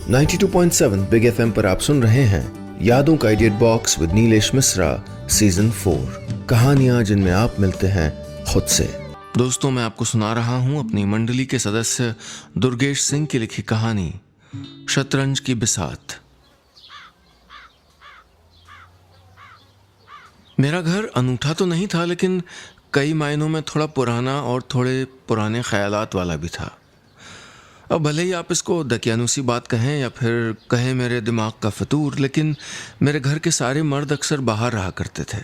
92.7 big FM पर आप सुन रहे हैं यादों का edit box with Nilesh Mishra season 4 कहानियां जिनमें आप मिलते हैं खुद से। दोस्तों, मैं आपको सुना रहा हूं अपनी मंडली के सदस्य दुर्गेश सिंह की लिखी कहानी शतरंज की बिसात। मेरा घर अनूठा तो नहीं था, लेकिन कई मायनों में थोड़ा पुराना और थोड़े पुराने ख्यालात वाला भी था। अब भले ही आप इसको दकियानूसी बात कहें या फिर कहें मेरे दिमाग का फतूर, लेकिन मेरे घर के सारे मर्द अक्सर बाहर रहा करते थे।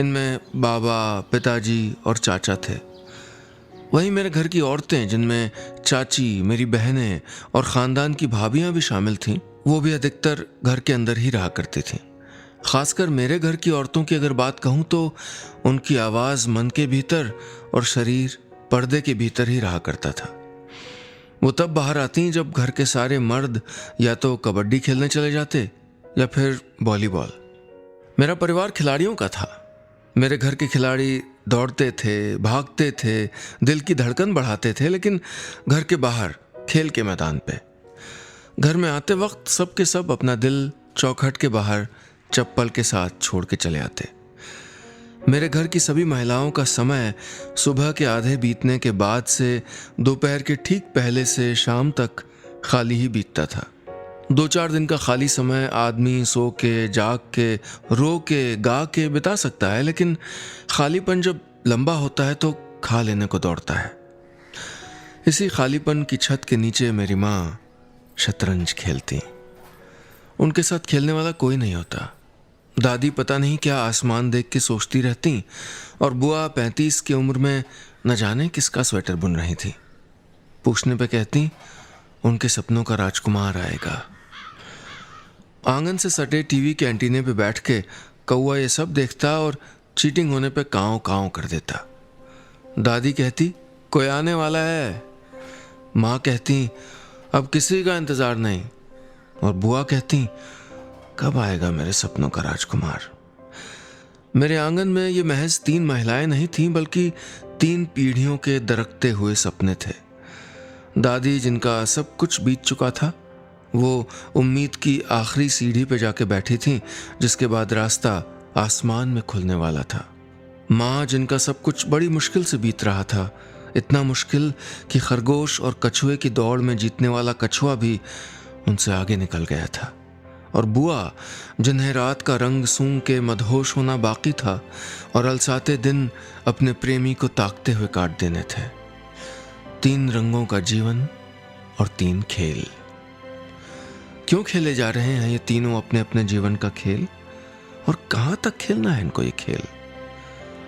इनमें बाबा, पिताजी और चाचा थे। वहीं मेरे घर की औरतें, जिनमें चाची, मेरी बहनें और ख़ानदान की भाभियां भी शामिल थीं, वो भी अधिकतर घर के अंदर ही रहा करती थीं। ख़ासकर मेरे घर की औरतों की अगर बात कहूँ तो उनकी आवाज़ मन के भीतर और शरीर पर्दे के भीतर ही रहा करता था। वो तब बाहर आती जब घर के सारे मर्द या तो कबड्डी खेलने चले जाते या फिर वॉलीबॉल। मेरा परिवार खिलाड़ियों का था। मेरे घर के खिलाड़ी दौड़ते थे, भागते थे, दिल की धड़कन बढ़ाते थे, लेकिन घर के बाहर खेल के मैदान पे। घर में आते वक्त सब के सब अपना दिल चौखट के बाहर चप्पल के साथ छोड़ के चले आते। मेरे घर की सभी महिलाओं का समय सुबह के आधे बीतने के बाद से दोपहर के ठीक पहले से शाम तक खाली ही बीतता था। 2-4 दिन का खाली समय आदमी सो के, जाग के, रो के, गा के बिता सकता है, लेकिन खालीपन जब लंबा होता है तो खा लेने को दौड़ता है। इसी खालीपन की छत के नीचे मेरी माँ शतरंज खेलती। उनके साथ खेलने वाला कोई नहीं होता। दादी पता नहीं क्या आसमान देख के सोचती रहती, और बुआ 35 की उम्र में न जाने किसका स्वेटर बुन रही थी। पूछने पे कहती उनके सपनों का राजकुमार आएगा। आंगन से सटे टीवी के एंटीने पे बैठ के कौआ ये सब देखता और चीटिंग होने पे काँव काँव कर देता। दादी कहती कोई आने वाला है। माँ कहती अब किसी का इंतज़ार नहीं। और बुआ कहती कब आएगा मेरे सपनों का राजकुमार। मेरे आंगन में ये महज 3 महिलाएं नहीं थीं, बल्कि 3 पीढ़ियों के दरकते हुए सपने थे। दादी, जिनका सब कुछ बीत चुका था, वो उम्मीद की आखिरी सीढ़ी पे जाके बैठी थीं, जिसके बाद रास्ता आसमान में खुलने वाला था। माँ, जिनका सब कुछ बड़ी मुश्किल से बीत रहा था, इतना मुश्किल कि खरगोश और कछुए की दौड़ में जीतने वाला कछुआ भी उनसे आगे निकल गया था। और बुआ, जिन्हें रात का रंग सूंघ के मदहोश होना बाकी था और अलसाते दिन अपने प्रेमी को ताकते हुए काट देने थे। 3 रंगों का जीवन और 3 खेल। क्यों खेले जा रहे हैं ये तीनों अपने अपने जीवन का खेल, और कहां तक खेलना है इनको ये खेल,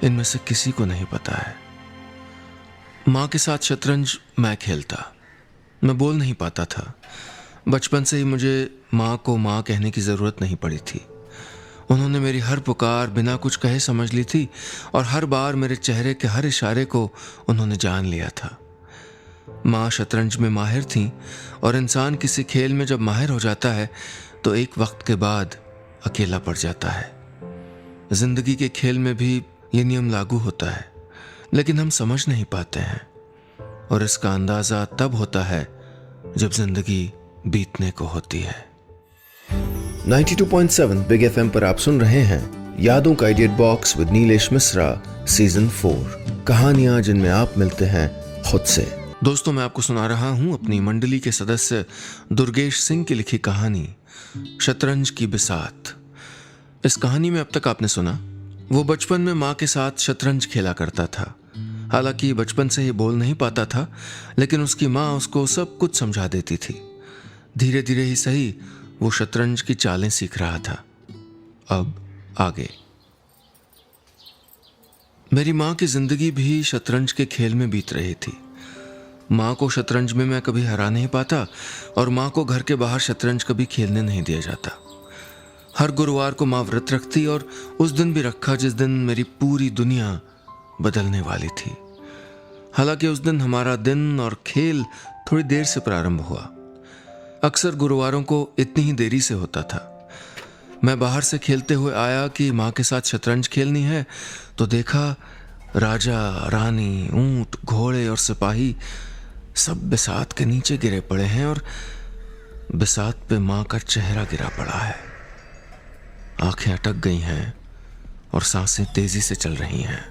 इनमें से किसी को नहीं पता है। माँ के साथ शतरंज मैं खेलता। मैं बोल नहीं पाता था। बचपन से ही मुझे माँ को माँ कहने की ज़रूरत नहीं पड़ी थी। उन्होंने मेरी हर पुकार बिना कुछ कहे समझ ली थी, और हर बार मेरे चेहरे के हर इशारे को उन्होंने जान लिया था। माँ शतरंज में माहिर थीं, और इंसान किसी खेल में जब माहिर हो जाता है तो एक वक्त के बाद अकेला पड़ जाता है। जिंदगी के खेल में भी ये नियम लागू होता है, लेकिन हम समझ नहीं पाते हैं, और इसका अंदाज़ा तब होता है जब जिंदगी बीतने को होती है। 92.7 बिग एफएम पर आप सुन रहे हैं यादों का edit box with Nilesh Mishra season 4 कहानियां जिनमें आप मिलते हैं खुद से। दोस्तों, मैं आपको सुना रहा हूं अपनी मंडली के सदस्य दुर्गेश सिंह की लिखी कहानी शतरंज की बिसात। इस कहानी में अब तक आपने सुना वो बचपन में माँ के साथ शतरंज खेला करता था। हालांकि बचपन से ही बोल नहीं पाता था, लेकिन उसकी माँ उसको सब कुछ समझा देती थी। धीरे धीरे ही सही वो शतरंज की चालें सीख रहा था। अब आगे। मेरी माँ की जिंदगी भी शतरंज के खेल में बीत रही थी। माँ को शतरंज में मैं कभी हरा नहीं पाता, और माँ को घर के बाहर शतरंज कभी खेलने नहीं दिया जाता। हर गुरुवार को माँ व्रत रखती, और उस दिन भी रखा जिस दिन मेरी पूरी दुनिया बदलने वाली थी। हालांकि उस दिन हमारा दिन और खेल थोड़ी देर से प्रारंभ हुआ। अक्सर गुरुवारों को इतनी ही देरी से होता था। मैं बाहर से खेलते हुए आया कि माँ के साथ शतरंज खेलनी है, तो देखा राजा, रानी, ऊंट, घोड़े और सिपाही सब बिसात के नीचे गिरे पड़े हैं, और बिसात पे माँ का चेहरा गिरा पड़ा है। आंखें अटक गई हैं और सांसें तेजी से चल रही हैं।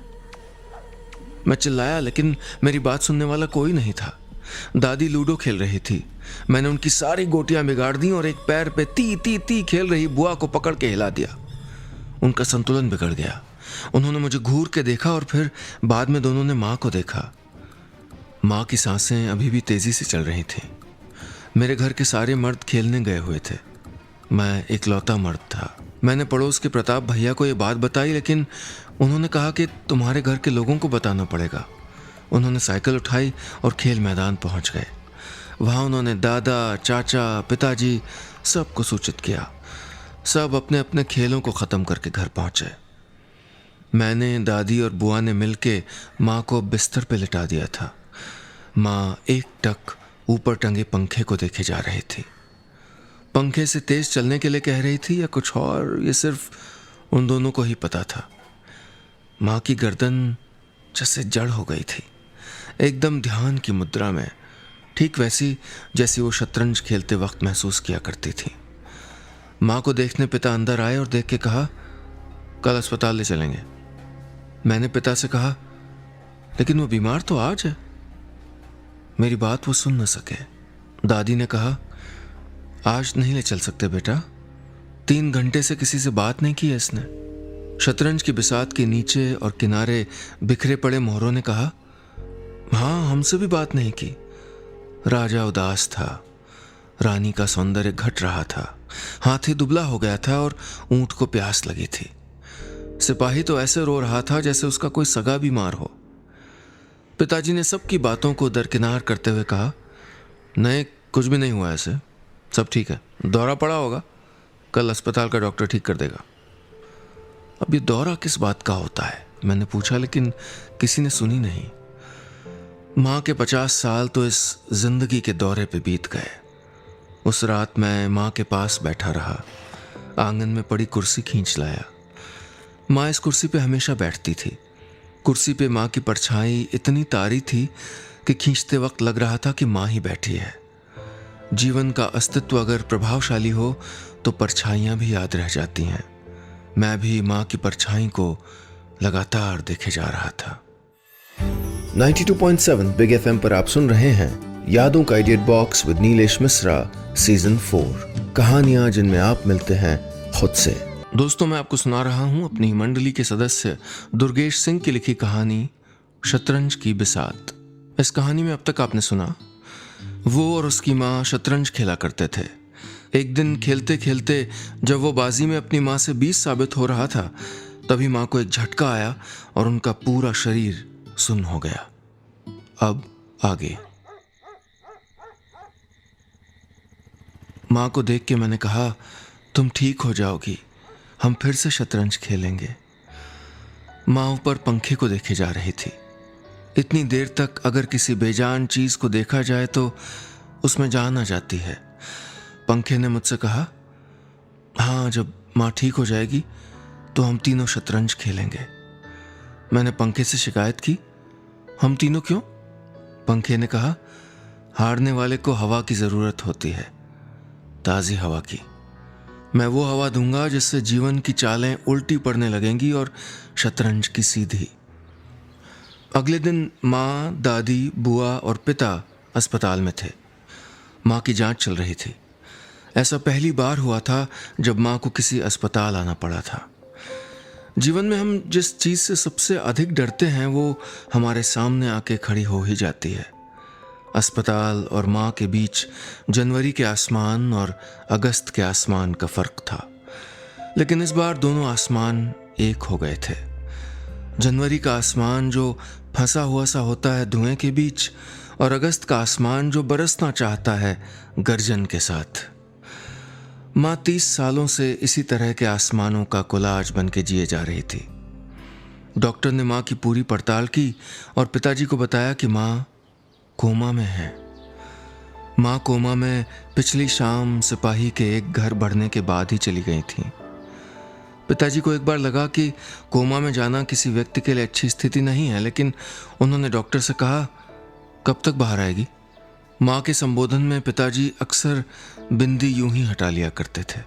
मैं चिल्लाया, लेकिन मेरी बात सुनने वाला कोई नहीं था। दादी लूडो खेल रही थी। मैंने उनकी सारी गोटियां बिगाड़ दी और एक पैर पे ती ती ती खेल रही बुआ को पकड़ के हिला दिया। उनका संतुलन बिगड़ गया। उन्होंने मुझे घूर के देखा और फिर बाद में दोनों ने माँ को देखा। माँ की सांसें अभी भी तेजी से चल रही थी। मेरे घर के सारे मर्द खेलने गए हुए थे। मैं इकलौता मर्द था। मैंने पड़ोस के प्रताप भैया को ये बात बताई, लेकिन उन्होंने कहा कि तुम्हारे घर के लोगों को बताना पड़ेगा। उन्होंने साइकिल उठाई और खेल मैदान पहुंच गए। वहां उन्होंने दादा, चाचा, पिताजी सबको सूचित किया। सब अपने अपने खेलों को ख़त्म करके घर पहुंचे। मैंने, दादी और बुआ ने मिलके माँ को बिस्तर पे लिटा दिया था। माँ एक टक ऊपर टंगे पंखे को देखे जा रही थी। पंखे से तेज चलने के लिए कह रही थी या कुछ और, ये सिर्फ उन दोनों को ही पता था। माँ की गर्दन जैसे जड़ हो गई थी, एकदम ध्यान की मुद्रा में, ठीक वैसी जैसी वो शतरंज खेलते वक्त महसूस किया करती थी। माँ को देखने पिता अंदर आए और देख के कहा, कल अस्पताल ले चलेंगे। मैंने पिता से कहा, लेकिन वो बीमार तो आज है। मेरी बात वो सुन न सके। दादी ने कहा, आज नहीं ले चल सकते बेटा, 3 घंटे से किसी से बात नहीं की है इसने। शतरंज की बिसात के नीचे और किनारे बिखरे पड़े मोहरों ने कहा, हाँ, हमसे भी बात नहीं की। राजा उदास था। रानी का सौंदर्य घट रहा था। हाथी दुबला हो गया था और ऊंट को प्यास लगी थी। सिपाही तो ऐसे रो रहा था जैसे उसका कोई सगा बीमार हो। पिताजी ने सबकी बातों को दरकिनार करते हुए कहा, नहीं, कुछ भी नहीं हुआ, ऐसे सब ठीक है। दौरा पड़ा होगा, कल अस्पताल का डॉक्टर ठीक कर देगा। अब ये दौरा किस बात का होता है, मैंने पूछा, लेकिन किसी ने सुनी नहीं। माँ के 50 साल तो इस जिंदगी के दौरे पे बीत गए। उस रात मैं माँ के पास बैठा रहा। आंगन में पड़ी कुर्सी खींच लाया। माँ इस कुर्सी पे हमेशा बैठती थी। कुर्सी पे माँ की परछाई इतनी तारी थी कि खींचते वक्त लग रहा था कि माँ ही बैठी है। जीवन का अस्तित्व अगर प्रभावशाली हो तो परछाइयाँ भी याद रह जाती हैं। मैं भी माँ की परछाई को लगातार देखे जा रहा था। 92.7 बिग एफएम पर आप सुन रहे हैं यादों का edit box with Nilesh Mishra season 4, कहानियां जिनमें आप मिलते हैं खुद से। दोस्तों, मैं आपको सुना रहा हूं अपनी मंडली के सदस्य दुर्गेश सिंह की लिखी कहानी शतरंज की बिसात। इस कहानी में अब तक आपने सुना, वो और उसकी माँ शतरंज खेला करते थे। एक दिन खेलते खेलते जब वो बाजी में अपनी माँ से 20 साबित हो रहा था, तभी माँ को एक झटका आया और उनका पूरा शरीर सुन्न हो गया। अब आगे। माँ को देख के मैंने कहा, तुम ठीक हो जाओगी, हम फिर से शतरंज खेलेंगे। माँ ऊपर पंखे को देखे जा रही थी। इतनी देर तक अगर किसी बेजान चीज को देखा जाए तो उसमें जान आ जाती है। पंखे ने मुझसे कहा, हाँ, जब माँ ठीक हो जाएगी तो हम तीनों शतरंज खेलेंगे। मैंने पंखे से शिकायत की, हम तीनों क्यों? पंखे ने कहा, हारने वाले को हवा की जरूरत होती है, ताजी हवा की। मैं वो हवा दूंगा जिससे जीवन की चालें उल्टी पड़ने लगेंगी और शतरंज की सीधी। अगले दिन माँ, दादी, बुआ और पिता अस्पताल में थे। माँ की जांच चल रही थी। ऐसा पहली बार हुआ था जब माँ को किसी अस्पताल आना पड़ा था। जीवन में हम जिस चीज़ से सबसे अधिक डरते हैं वो हमारे सामने आके खड़ी हो ही जाती है। अस्पताल और माँ के बीच जनवरी के आसमान और अगस्त के आसमान का फर्क था, लेकिन इस बार दोनों आसमान एक हो गए थे। जनवरी का आसमान जो फंसा हुआ सा होता है धुएं के बीच, और अगस्त का आसमान जो बरसना चाहता है गर्जन के साथ। माँ 30 सालों से इसी तरह के आसमानों का कोलाज बन के जिए जा रही थी। डॉक्टर ने माँ की पूरी पड़ताल की और पिताजी को बताया कि माँ कोमा में है। माँ कोमा में पिछली शाम सिपाही के एक घर बढ़ने के बाद ही चली गई थी। पिताजी को एक बार लगा कि कोमा में जाना किसी व्यक्ति के लिए अच्छी स्थिति नहीं है, लेकिन उन्होंने डॉक्टर से कहा, कब तक बाहर आएगी? माँ के संबोधन में पिताजी अक्सर बिंदी यूं ही हटा लिया करते थे।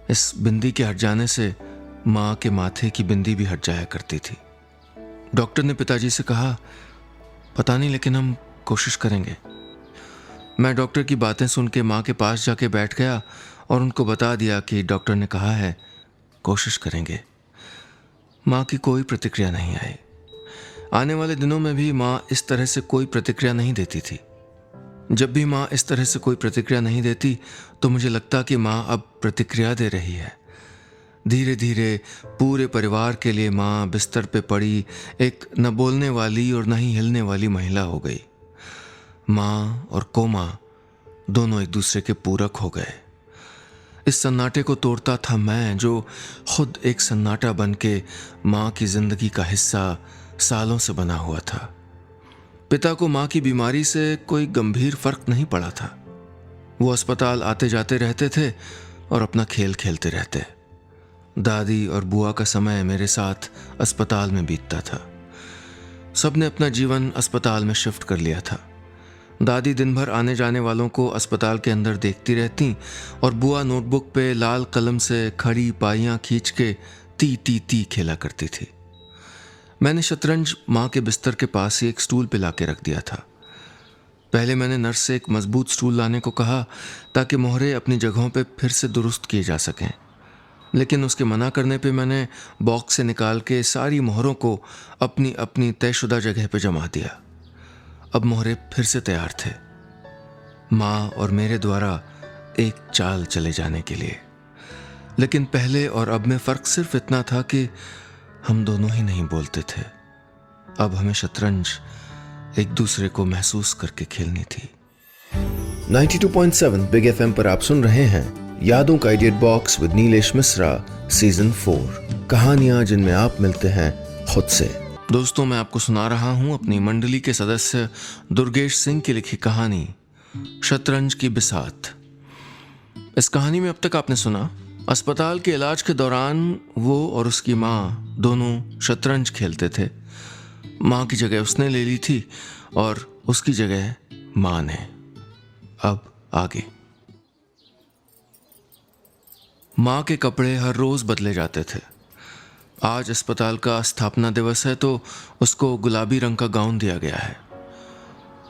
इस बिंदी के हट जाने से माँ के माथे की बिंदी भी हट जाया करती थी। डॉक्टर ने पिताजी से कहा, पता नहीं लेकिन हम कोशिश करेंगे। मैं डॉक्टर की बातें सुन के माँ के पास जाके बैठ गया और उनको बता दिया कि डॉक्टर ने कहा है कोशिश करेंगे। माँ की कोई प्रतिक्रिया नहीं आई। आने वाले दिनों में भी माँ इस तरह से कोई प्रतिक्रिया नहीं देती थी। जब भी माँ इस तरह से कोई प्रतिक्रिया नहीं देती तो मुझे लगता कि माँ अब प्रतिक्रिया दे रही है। धीरे धीरे पूरे परिवार के लिए माँ बिस्तर पे पड़ी एक न बोलने वाली और न ही हिलने वाली महिला हो गई। माँ और कोमा दोनों एक दूसरे के पूरक हो गए। इस सन्नाटे को तोड़ता था मैं, जो खुद एक सन्नाटा बन के माँ की जिंदगी का हिस्सा सालों से बना हुआ था। पिता को माँ की बीमारी से कोई गंभीर फर्क नहीं पड़ा था। वो अस्पताल आते जाते रहते थे और अपना खेल खेलते रहते। दादी और बुआ का समय मेरे साथ अस्पताल में बीतता था। सबने अपना जीवन अस्पताल में शिफ्ट कर लिया था। दादी दिन भर आने जाने वालों को अस्पताल के अंदर देखती रहती और बुआ नोटबुक पे लाल कलम से खड़ी पाइयाँ खींच के ती ती ती खेला करती थी। मैंने शतरंज माँ के बिस्तर के पास ही एक स्टूल पे लाके रख दिया था। पहले मैंने नर्स से एक मजबूत स्टूल लाने को कहा ताकि मोहरे अपनी जगहों पे फिर से दुरुस्त किए जा सकें, लेकिन उसके मना करने पे मैंने बॉक्स से निकाल के सारी मोहरों को अपनी अपनी तयशुदा जगह पे जमा दिया। अब मोहरे फिर से तैयार थे, माँ और मेरे द्वारा एक चाल चले जाने के लिए। लेकिन पहले और अब में फ़र्क सिर्फ इतना था कि हम दोनों ही नहीं बोलते थे। अब हमें शतरंज एक दूसरे को महसूस करके खेलनी थी। 92.7 बिग एफएम पर आप सुन रहे हैं यादों का edit box with Nilesh Mishra season 4, कहानियां जिनमें आप मिलते हैं खुद से। दोस्तों, मैं आपको सुना रहा हूं अपनी मंडली के सदस्य दुर्गेश सिंह की लिखी कहानी शतरंज की बिसात। इस कहानी में अब तक आपने सुना, अस्पताल के इलाज के दौरान वो और उसकी माँ दोनों शतरंज खेलते थे। माँ की जगह उसने ले ली थी और उसकी जगह माँ ने। अब आगे। माँ के कपड़े हर रोज बदले जाते थे। आज अस्पताल का स्थापना दिवस है तो उसको गुलाबी रंग का गाउन दिया गया है।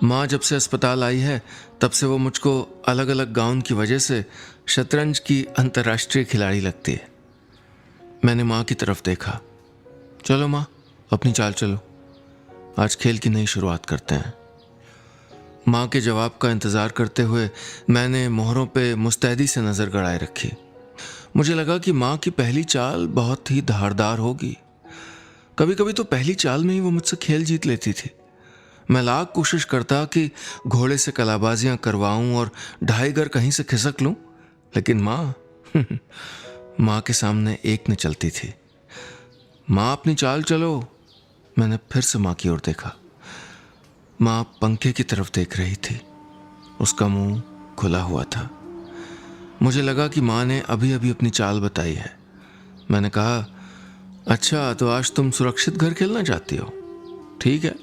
माँ जब से अस्पताल आई है तब से वो मुझको अलग अलग गाउन की वजह से शतरंज की अंतर्राष्ट्रीय खिलाड़ी लगती है। मैंने माँ की तरफ देखा। चलो माँ, अपनी चाल चलो, आज खेल की नई शुरुआत करते हैं। माँ के जवाब का इंतज़ार करते हुए मैंने मोहरों पे मुस्तैदी से नज़र गड़ाए रखी। मुझे लगा कि माँ की पहली चाल बहुत ही धारदार होगी। कभी कभी तो पहली चाल में ही वो मुझसे खेल जीत लेती थी। मैं लाख कोशिश करता कि घोड़े से कलाबाजियां करवाऊं और ढाई घर कहीं से खिसक लूं, लेकिन माँ माँ के सामने एक न चलती थी। माँ, अपनी चाल चलो। मैंने फिर से माँ की ओर देखा। माँ पंखे की तरफ देख रही थी। उसका मुंह खुला हुआ था। मुझे लगा कि माँ ने अभी अभी अपनी चाल बताई है। मैंने कहा, अच्छा तो आज तुम सुरक्षित घर खेलना चाहती हो? ठीक है,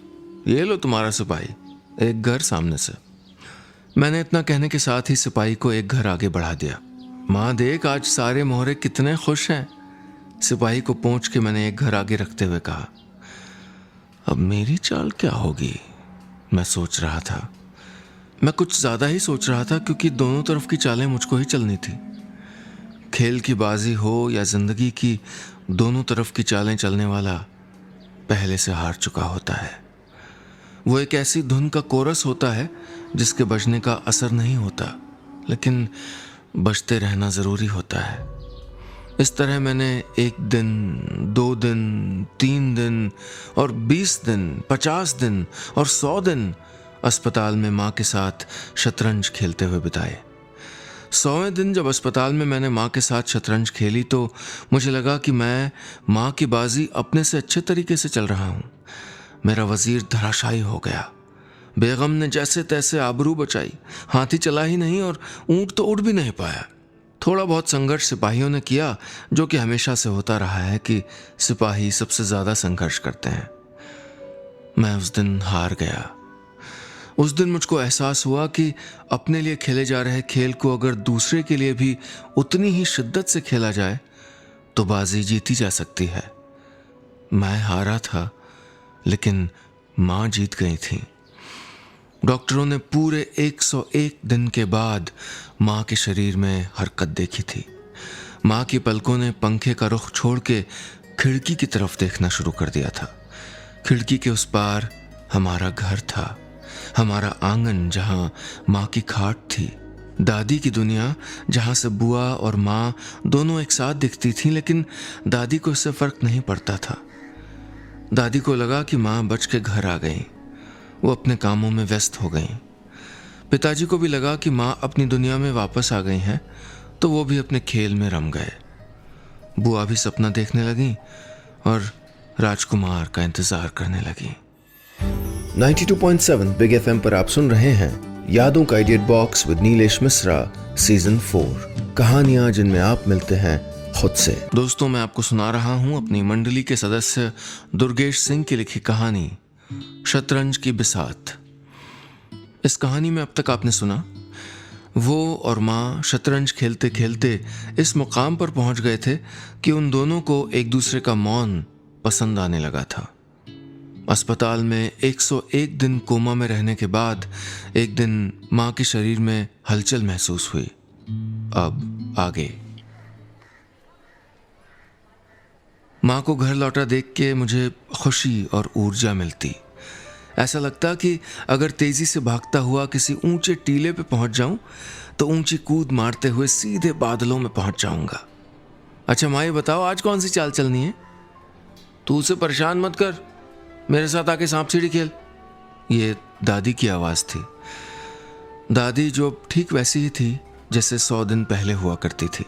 ये लो तुम्हारा सिपाही, एक घर सामने से। मैंने इतना कहने के साथ ही सिपाही को एक घर आगे बढ़ा दिया। माँ देख, आज सारे मोहरे कितने खुश हैं। सिपाही को पोंछ के मैंने एक घर आगे रखते हुए कहा। अब मेरी चाल क्या होगी, मैं सोच रहा था। मैं कुछ ज्यादा ही सोच रहा था क्योंकि दोनों तरफ की चालें मुझको ही चलनी थी। खेल की बाजी हो या जिंदगी की, दोनों तरफ की चालें चलने वाला पहले से हार चुका होता है। वो एक ऐसी धुन का कोरस होता है जिसके बजने का असर नहीं होता, लेकिन बजते रहना जरूरी होता है। इस तरह मैंने 1 दिन, 2 दिन, 3 दिन और 20 दिन, 50 दिन और 100 दिन अस्पताल में माँ के साथ शतरंज खेलते हुए बिताए। 100वें दिन जब अस्पताल में मैंने माँ के साथ शतरंज खेली तो मुझे लगा कि मैं माँ की बाजी अपने से अच्छे तरीके से चल रहा हूँ। मेरा वजीर धराशायी हो गया। बेगम ने जैसे तैसे आबरू बचाई, हाथी चला ही नहीं और ऊंट तो उड़ भी नहीं पाया। थोड़ा बहुत संघर्ष सिपाहियों ने किया, जो कि हमेशा से होता रहा है कि सिपाही सबसे ज्यादा संघर्ष करते हैं। मैं उस दिन हार गया। उस दिन मुझको एहसास हुआ कि अपने लिए खेले जा रहे खेल को अगर दूसरे के लिए भी उतनी ही शिद्दत से खेला जाए तो बाजी जीती जा सकती है। मैं हारा था, लेकिन माँ जीत गई थी। डॉक्टरों ने पूरे 101 दिन के बाद माँ के शरीर में हरकत देखी थी। माँ की पलकों ने पंखे का रुख छोड़ के खिड़की की तरफ देखना शुरू कर दिया था। खिड़की के उस पार हमारा घर था, हमारा आंगन जहाँ माँ की खाट थी, दादी की दुनिया जहाँ से बुआ और माँ दोनों एक साथ दिखती थीं, लेकिन दादी को इससे फर्क नहीं पड़ता था। दादी को लगा कि माँ बच के घर आ गई, वो अपने कामों में व्यस्त हो गई। पिताजी को भी लगा कि माँ अपनी दुनिया में वापस आ गई हैं, तो वो भी अपने खेल में रम गए। बुआ भी सपना देखने लगी और राजकुमार का इंतजार करने लगी। 92.7 बिग एफएम पर आप सुन रहे हैं यादों का edit box with Nilesh Mishra season 4, कहानियां जिनमें आप मिलते हैं खुद से। दोस्तों, मैं आपको सुना रहा हूं अपनी मंडली के सदस्य दुर्गेश सिंह की लिखी कहानी शतरंज की बिसात। इस कहानी में अब तक आपने सुना, वो और माँ शतरंज खेलते खेलते इस मुकाम पर पहुंच गए थे कि उन दोनों को एक दूसरे का मौन पसंद आने लगा था। अस्पताल में 101 दिन कोमा में रहने के बाद एक दिन माँ के शरीर में हलचल महसूस हुई। अब आगे। माँ को घर लौटा देख के मुझे खुशी और ऊर्जा मिलती। ऐसा लगता कि अगर तेजी से भागता हुआ किसी ऊंचे टीले पे पहुंच जाऊं तो ऊंची कूद मारते हुए सीधे बादलों में पहुंच जाऊंगा। अच्छा माँ, ये बताओ आज कौन सी चाल चलनी है? तू उसे परेशान मत कर, मेरे साथ आके सांप सीढ़ी खेल। ये दादी की आवाज़ थी। दादी जो ठीक वैसी ही थी जैसे 100 दिन पहले हुआ करती थी।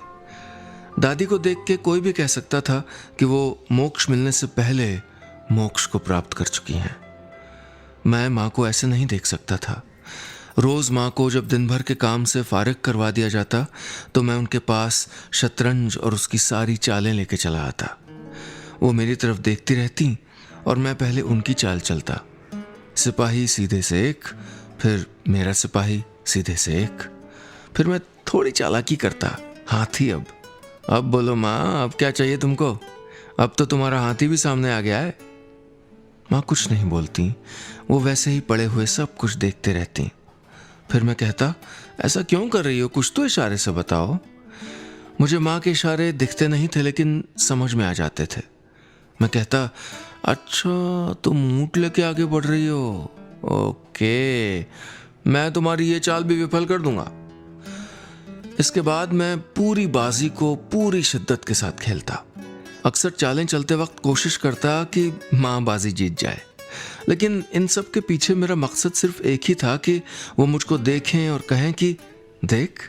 दादी को देख के कोई भी कह सकता था कि वो मोक्ष मिलने से पहले मोक्ष को प्राप्त कर चुकी हैं। मैं माँ को ऐसे नहीं देख सकता था। रोज़ माँ को जब दिन भर के काम से फारिग करवा दिया जाता तो मैं उनके पास शतरंज और उसकी सारी चालें लेके चला आता। वो मेरी तरफ देखती रहती और मैं पहले उनकी चाल चलता। सिपाही सीधे से एक, फिर मेरा सिपाही सीधे से एक, फिर मैं थोड़ी चालाकी करता। हाथी अब बोलो माँ, अब क्या चाहिए तुमको? अब तो तुम्हारा हाथी भी सामने आ गया है। माँ कुछ नहीं बोलती, वो वैसे ही पड़े हुए सब कुछ देखते रहती। फिर मैं कहता, ऐसा क्यों कर रही हो? कुछ तो इशारे से बताओ। मुझे माँ के इशारे दिखते नहीं थे, लेकिन समझ में आ जाते थे। मैं कहता, अच्छा तुम ऊँट लेके आगे बढ़ रही हो, ओके, मैं तुम्हारी ये चाल भी विफल कर दूंगा। इसके बाद मैं पूरी बाजी को पूरी शिद्दत के साथ खेलता। अक्सर चालें चलते वक्त कोशिश करता कि माँ बाजी जीत जाए, लेकिन इन सब के पीछे मेरा मकसद सिर्फ एक ही था कि वो मुझको देखें और कहें कि देख,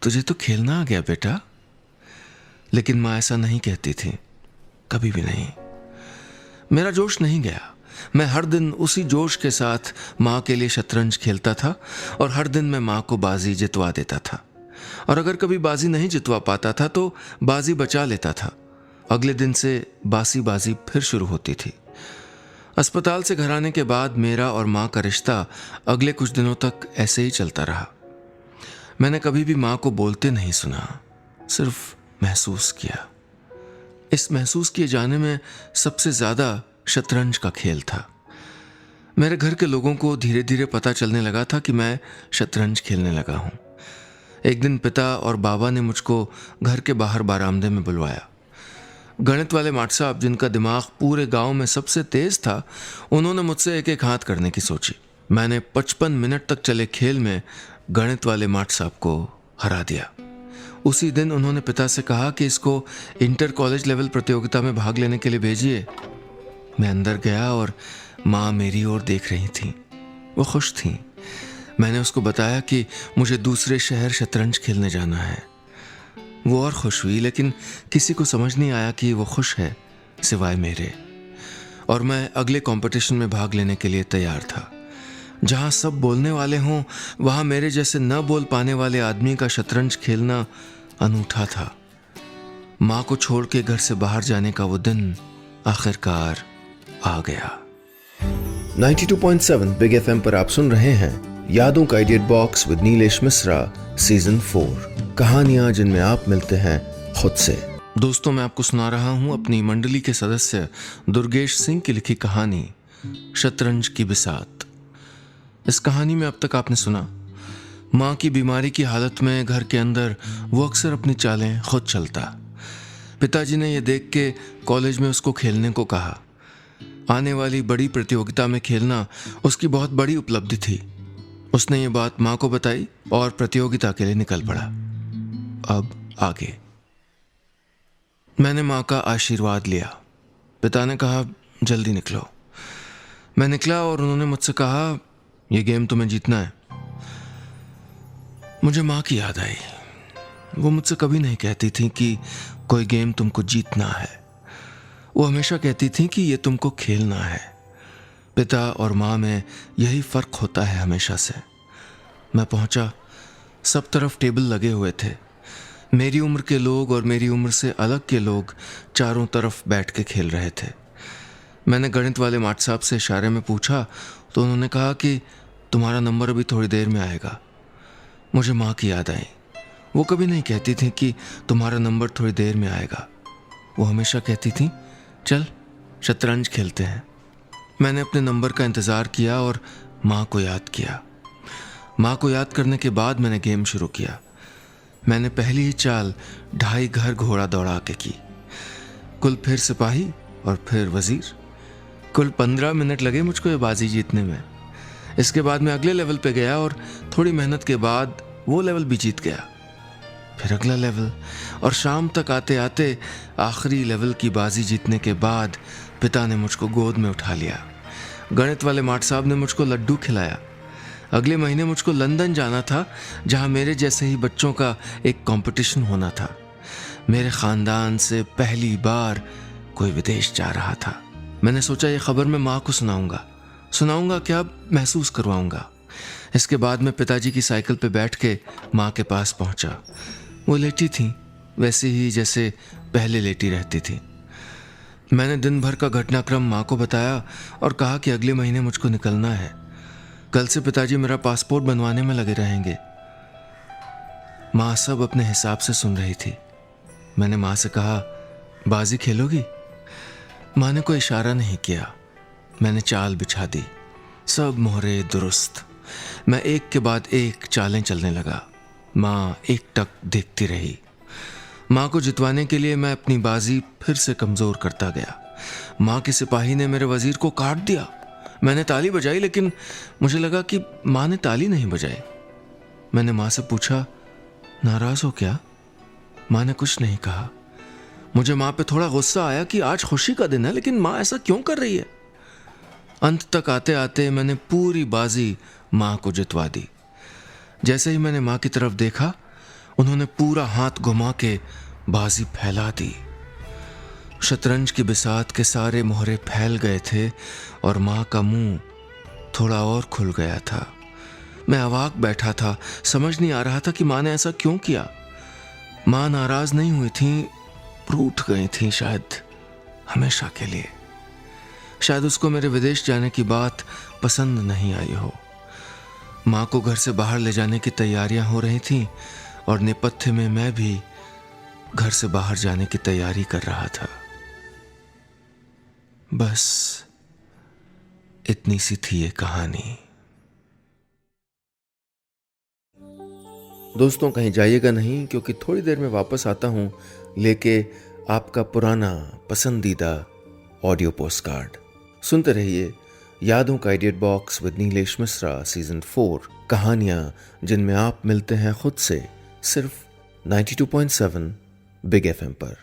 तुझे तो खेलना आ गया बेटा। लेकिन माँ ऐसा नहीं कहती थी, कभी भी नहीं। मेरा जोश नहीं गया। मैं हर दिन उसी जोश के साथ माँ के लिए शतरंज खेलता था और हर दिन मैं माँ को बाजी जितवा देता था। और अगर कभी बाजी नहीं जितवा पाता था तो बाजी बचा लेता था। अगले दिन से बासी बाजी फिर शुरू होती थी। अस्पताल से घर आने के बाद मेरा और माँ का रिश्ता अगले कुछ दिनों तक ऐसे ही चलता रहा। मैंने कभी भी माँ को बोलते नहीं सुना, सिर्फ महसूस किया। इस महसूस किए जाने में सबसे ज़्यादा शतरंज का खेल था। मेरे घर के लोगों को धीरे धीरे पता चलने लगा था कि मैं शतरंज खेलने लगा हूँ। एक दिन पिता और बाबा ने मुझको घर के बाहर बारामदे में बुलवाया। गणित वाले माट साहब, जिनका दिमाग पूरे गांव में सबसे तेज था, उन्होंने मुझसे एक एक हाथ करने की सोची। मैंने 55 मिनट तक चले खेल में गणित वाले माट साहब को हरा दिया। उसी दिन उन्होंने पिता से कहा कि इसको इंटर कॉलेज लेवल प्रतियोगिता में भाग लेने के लिए भेजिए। मैं अंदर गया और माँ मेरी ओर देख रही थी। वो खुश थी। मैंने उसको बताया कि मुझे दूसरे शहर शतरंज खेलने जाना है। वो और खुश हुई, लेकिन किसी को समझ नहीं आया कि वो खुश है सिवाय मेरे। और मैं अगले कंपटीशन में भाग लेने के लिए तैयार था। जहाँ सब बोलने वाले हों, वहाँ मेरे जैसे न बोल पाने वाले आदमी का शतरंज खेलना अनूठा था। माँ को छोड़ के घर से बाहर जाने का वो दिन आखिरकार आ गया। 92.7 बिग एफएम पर आप सुन रहे हैं यादों का idea box with Nilesh Mishra season 4 कहानियां जिनमें आप मिलते हैं खुद से। दोस्तों, मैं आपको सुना रहा हूं अपनी मंडली के सदस्य दुर्गेश सिंह की लिखी कहानी शतरंज की बिसात। इस कहानी में अब तक आपने सुना माँ की बीमारी की हालत में घर के अंदर वो अक्सर अपनी चालें खुद चलता। पिताजी ने यह देख के कॉलेज में उसको खेलने को कहा। आने वाली बड़ी प्रतियोगिता में खेलना उसकी बहुत बड़ी उपलब्धि थी। उसने ये बात माँ को बताई और प्रतियोगिता के लिए निकल पड़ा। अब आगे मैंने माँ का आशीर्वाद लिया। पिता ने कहा, जल्दी निकलो। मैं निकला और उन्होंने मुझसे कहा, यह गेम तुम्हें जीतना है। मुझे माँ की याद आई। वो मुझसे कभी नहीं कहती थी कि कोई गेम तुमको जीतना है। वो हमेशा कहती थी कि ये तुमको खेलना है। पिता और माँ में यही फर्क होता है हमेशा से। मैं पहुंचा, सब तरफ टेबल लगे हुए थे। मेरी उम्र के लोग और मेरी उम्र से अलग के लोग चारों तरफ बैठ के खेल रहे थे। मैंने गणित वाले माट साहब से इशारे में पूछा तो उन्होंने कहा कि तुम्हारा नंबर अभी थोड़ी देर में आएगा। मुझे माँ की याद आई। वो कभी नहीं कहती थी कि तुम्हारा नंबर थोड़ी देर में आएगा। वो हमेशा कहती थी, चल शतरंज खेलते हैं। मैंने अपने नंबर का इंतज़ार किया और माँ को याद किया। माँ को याद करने के बाद मैंने गेम शुरू किया। मैंने पहली ही चाल 2.5 घर घोड़ा दौड़ा के की। कुल फिर सिपाही और फिर वजीर। कुल 15 मिनट लगे मुझको ये बाजी जीतने में। इसके बाद मैं अगले लेवल पे गया और थोड़ी मेहनत के बाद वो लेवल भी जीत गया। फिर अगला लेवल और शाम तक आते आते आखिरी लेवल की बाजी जीतने के बाद पिता ने मुझको गोद में उठा लिया। गणित वाले माट साहब ने मुझको लड्डू खिलाया। अगले महीने मुझको लंदन जाना था, जहां मेरे जैसे ही बच्चों का एक कंपटीशन होना था। मेरे ख़ानदान से पहली बार कोई विदेश जा रहा था। मैंने सोचा ये खबर मैं माँ को सुनाऊंगा क्या, महसूस करवाऊंगा। इसके बाद मैं पिताजी की साइकिल पे बैठ के माँ के पास पहुंचा। वो लेटी थी, वैसे ही जैसे पहले लेटी रहती थी। मैंने दिन भर का घटनाक्रम माँ को बताया और कहा कि अगले महीने मुझको निकलना है। कल से पिताजी मेरा पासपोर्ट बनवाने में लगे रहेंगे। माँ सब अपने हिसाब से सुन रही थी। मैंने माँ से कहा, बाजी खेलोगी? माँ ने कोई इशारा नहीं किया। मैंने चाल बिछा दी, सब मोहरे दुरुस्त। मैं एक के बाद एक चालें चलने लगा। माँ एकटक देखती रही। माँ को जितवाने के लिए मैं अपनी बाजी फिर से कमज़ोर करता गया। माँ के सिपाही ने मेरे वजीर को काट दिया। मैंने ताली बजाई, लेकिन मुझे लगा कि माँ ने ताली नहीं बजाई। मैंने माँ से पूछा, नाराज़ हो क्या? माँ ने कुछ नहीं कहा। मुझे माँ पे थोड़ा गुस्सा आया कि आज खुशी का दिन है, लेकिन माँ ऐसा क्यों कर रही है। अंत तक आते आते मैंने पूरी बाजी माँ को जितवा दी। जैसे ही मैंने माँ की तरफ देखा, उन्होंने पूरा हाथ घुमा के बाजी फैला दी। शतरंज की बिसात के सारे मोहरे फैल गए थे और माँ का मुंह थोड़ा और खुल गया था। मैं अवाक बैठा था, समझ नहीं आ रहा था कि माँ ने ऐसा क्यों किया। माँ नाराज नहीं हुई थी, रूठ गई थी शायद हमेशा के लिए। शायद उसको मेरे विदेश जाने की बात पसंद नहीं आई हो। माँ को घर से बाहर ले जाने की तैयारियां हो रही थीं और नेपथ्य में मैं भी घर से बाहर जाने की तैयारी कर रहा था। बस इतनी सी थी ये कहानी। दोस्तों, कहीं जाइएगा नहीं, क्योंकि थोड़ी देर में वापस आता हूं लेके आपका पुराना पसंदीदा ऑडियो पोस्टकार्ड। सुनते रहिए यादों का idea box with Nilesh Mishra season 4 कहानियां जिनमें आप मिलते हैं खुद से, सिर्फ 92.7 बिग एफएम पर।